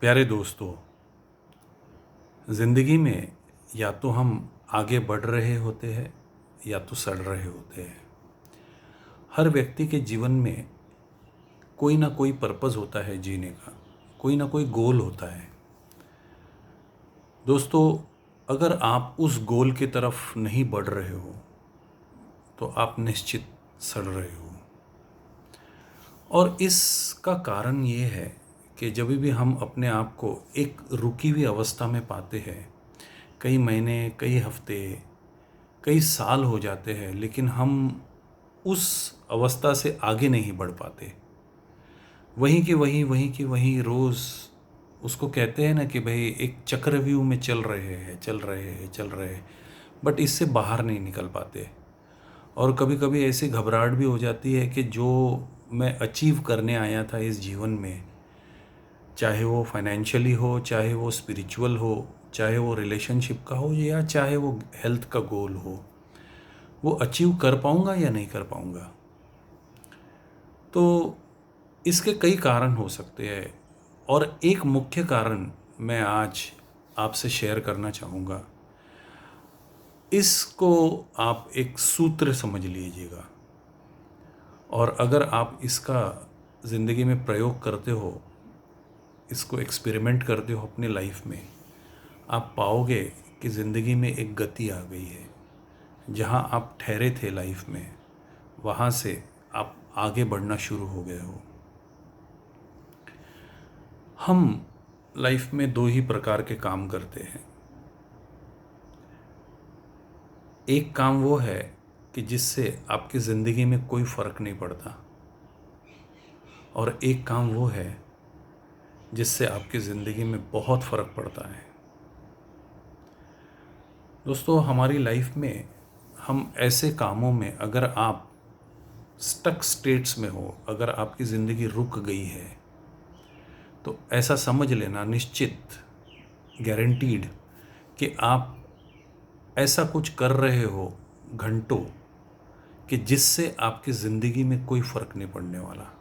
प्यारे दोस्तों, ज़िंदगी में या तो हम आगे बढ़ रहे होते हैं या तो सड़ रहे होते हैं। हर व्यक्ति के जीवन में कोई ना कोई पर्पस होता है जीने का, कोई ना कोई गोल होता है। दोस्तों, अगर आप उस गोल की तरफ नहीं बढ़ रहे हो तो आप निश्चित सड़ रहे हो। और इसका कारण ये है कि जब भी हम अपने आप को एक रुकी हुई अवस्था में पाते हैं, कई महीने, कई हफ्ते, कई साल हो जाते हैं, लेकिन हम उस अवस्था से आगे नहीं बढ़ पाते। वहीं रोज़ उसको कहते हैं ना कि भाई एक चक्रव्यूह में चल रहे हैं, बट इससे बाहर नहीं निकल पाते। और कभी कभी ऐसी घबराहट भी हो जाती है कि जो मैं अचीव करने आया था इस जीवन में, चाहे वो फाइनेंशियली हो, चाहे वो स्पिरिचुअल हो, चाहे वो रिलेशनशिप का हो, या चाहे वो हेल्थ का गोल हो, वो अचीव कर पाऊँगा या नहीं कर पाऊँगा। तो इसके कई कारण हो सकते हैं, और एक मुख्य कारण मैं आज आपसे शेयर करना चाहूँगा। इसको आप एक सूत्र समझ लीजिएगा, और अगर आप इसका ज़िंदगी में प्रयोग करते हो, इसको एक्सपेरिमेंट करते हो अपनी लाइफ में, आप पाओगे कि ज़िंदगी में एक गति आ गई है। जहाँ आप ठहरे थे लाइफ में, वहाँ से आप आगे बढ़ना शुरू हो गए हो। हम लाइफ में दो ही प्रकार के काम करते हैं। एक काम वो है कि जिससे आपकी ज़िंदगी में कोई फ़र्क नहीं पड़ता, और एक काम वो है जिससे आपकी ज़िंदगी में बहुत फ़र्क पड़ता है। दोस्तों, हमारी लाइफ में हम ऐसे कामों में, अगर आप स्टक स्टेट्स में हो, अगर आपकी ज़िंदगी रुक गई है, तो ऐसा समझ लेना निश्चित, गारंटीड, कि आप ऐसा कुछ कर रहे हो घंटों, कि जिससे आपकी ज़िंदगी में कोई फ़र्क नहीं पड़ने वाला।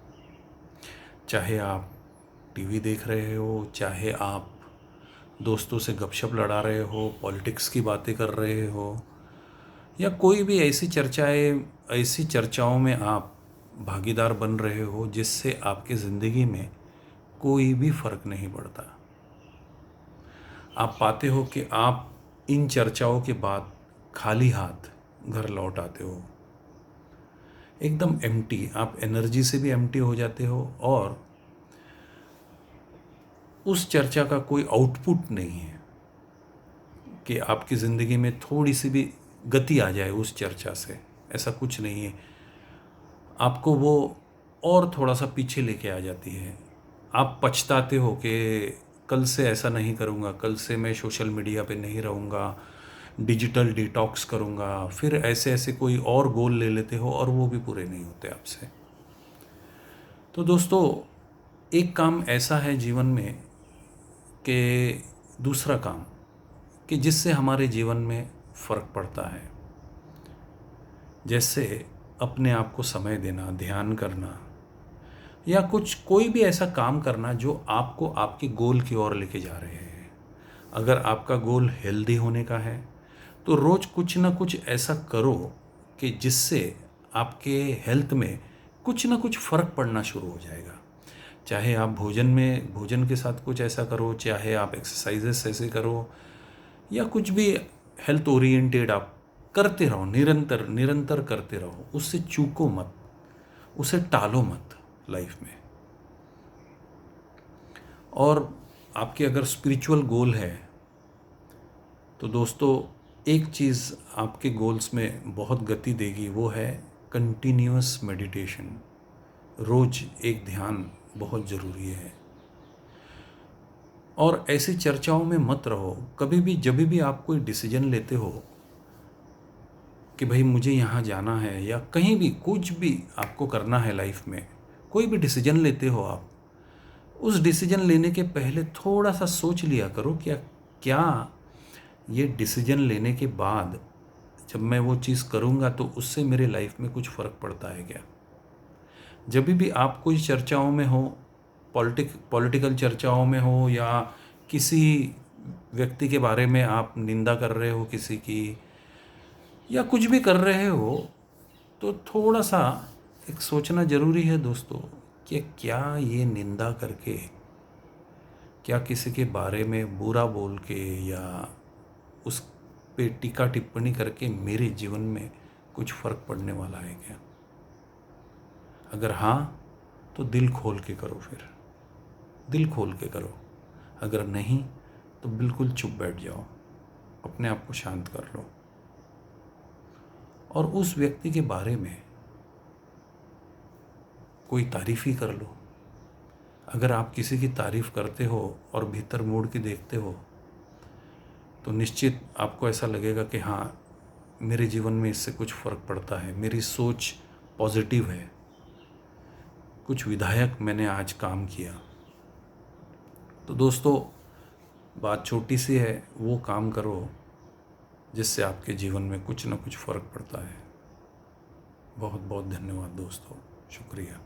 चाहे आप टीवी देख रहे हो, चाहे आप दोस्तों से गपशप लड़ा रहे हो, पॉलिटिक्स की बातें कर रहे हो, या कोई भी ऐसी चर्चाओं में आप भागीदार बन रहे हो जिससे आपकी ज़िंदगी में कोई भी फ़र्क नहीं पड़ता। आप पाते हो कि आप इन चर्चाओं के बाद खाली हाथ घर लौट आते हो, एकदम एम्प्टी। आप एनर्जी से भी एम्प्टी हो जाते हो, और उस चर्चा का कोई आउटपुट नहीं है कि आपकी ज़िंदगी में थोड़ी सी भी गति आ जाए उस चर्चा से। ऐसा कुछ नहीं है। आपको वो और थोड़ा सा पीछे लेके आ जाती है। आप पछताते हो कि कल से ऐसा नहीं करूँगा, कल से मैं सोशल मीडिया पे नहीं रहूँगा, डिजिटल डिटॉक्स करूँगा। फिर ऐसे ऐसे कोई और गोल ले लेते हो, और वो भी पूरे नहीं होते आपसे। तो दोस्तों, एक काम ऐसा है जीवन में कि दूसरा काम, कि जिससे हमारे जीवन में फ़र्क पड़ता है, जैसे अपने आप को समय देना, ध्यान करना, या कोई भी ऐसा काम करना जो आपको आपके गोल की ओर लेके जा रहे हैं। अगर आपका गोल हेल्दी होने का है, तो रोज़ कुछ ना कुछ ऐसा करो कि जिससे आपके हेल्थ में कुछ ना कुछ फ़र्क पड़ना शुरू हो जाएगा। चाहे आप भोजन के साथ कुछ ऐसा करो, चाहे आप एक्सरसाइजेस ऐसे करो, या कुछ भी हेल्थ ओरिएंटेड आप करते रहो, निरंतर निरंतर करते रहो। उससे चूको मत, उसे टालो मत लाइफ में। और आपके अगर स्पिरिचुअल गोल है, तो दोस्तों, एक चीज़ आपके गोल्स में बहुत गति देगी, वो है कंटिन्यूअस मेडिटेशन। रोज़ एक ध्यान बहुत ज़रूरी है। और ऐसी चर्चाओं में मत रहो। कभी भी जब भी आप कोई डिसीजन लेते हो कि भाई मुझे यहाँ जाना है, या कहीं भी कुछ भी आपको करना है लाइफ में, कोई भी डिसीजन लेते हो आप, उस डिसीजन लेने के पहले थोड़ा सा सोच लिया करो, क्या ये डिसीजन लेने के बाद जब मैं वो चीज़ करूँगा तो उससे मेरे लाइफ में कुछ फ़र्क पड़ता है क्या। जब भी आप कोई चर्चाओं में हो, पॉलिटिकल चर्चाओं में हो या किसी व्यक्ति के बारे में आप निंदा कर रहे हो किसी की, या कुछ भी कर रहे हो, तो थोड़ा सा एक सोचना ज़रूरी है दोस्तों कि क्या ये निंदा करके, क्या किसी के बारे में बुरा बोल के या उस पे टीका टिप्पणी करके मेरे जीवन में कुछ फ़र्क पड़ने वाला है क्या? अगर हाँ, तो दिल खोल के करो, फिर दिल खोल के करो। अगर नहीं, तो बिल्कुल चुप बैठ जाओ, अपने आप को शांत कर लो और उस व्यक्ति के बारे में कोई तारीफ़ ही कर लो। अगर आप किसी की तारीफ़ करते हो और भीतर मुड़ के देखते हो, तो निश्चित आपको ऐसा लगेगा कि हाँ, मेरे जीवन में इससे कुछ फ़र्क पड़ता है, मेरी सोच पॉजिटिव है, कुछ विधायक मैंने आज काम किया। तो दोस्तों, बात छोटी सी है, वो काम करो जिससे आपके जीवन में कुछ ना कुछ फ़र्क पड़ता है। बहुत बहुत धन्यवाद दोस्तों, शुक्रिया।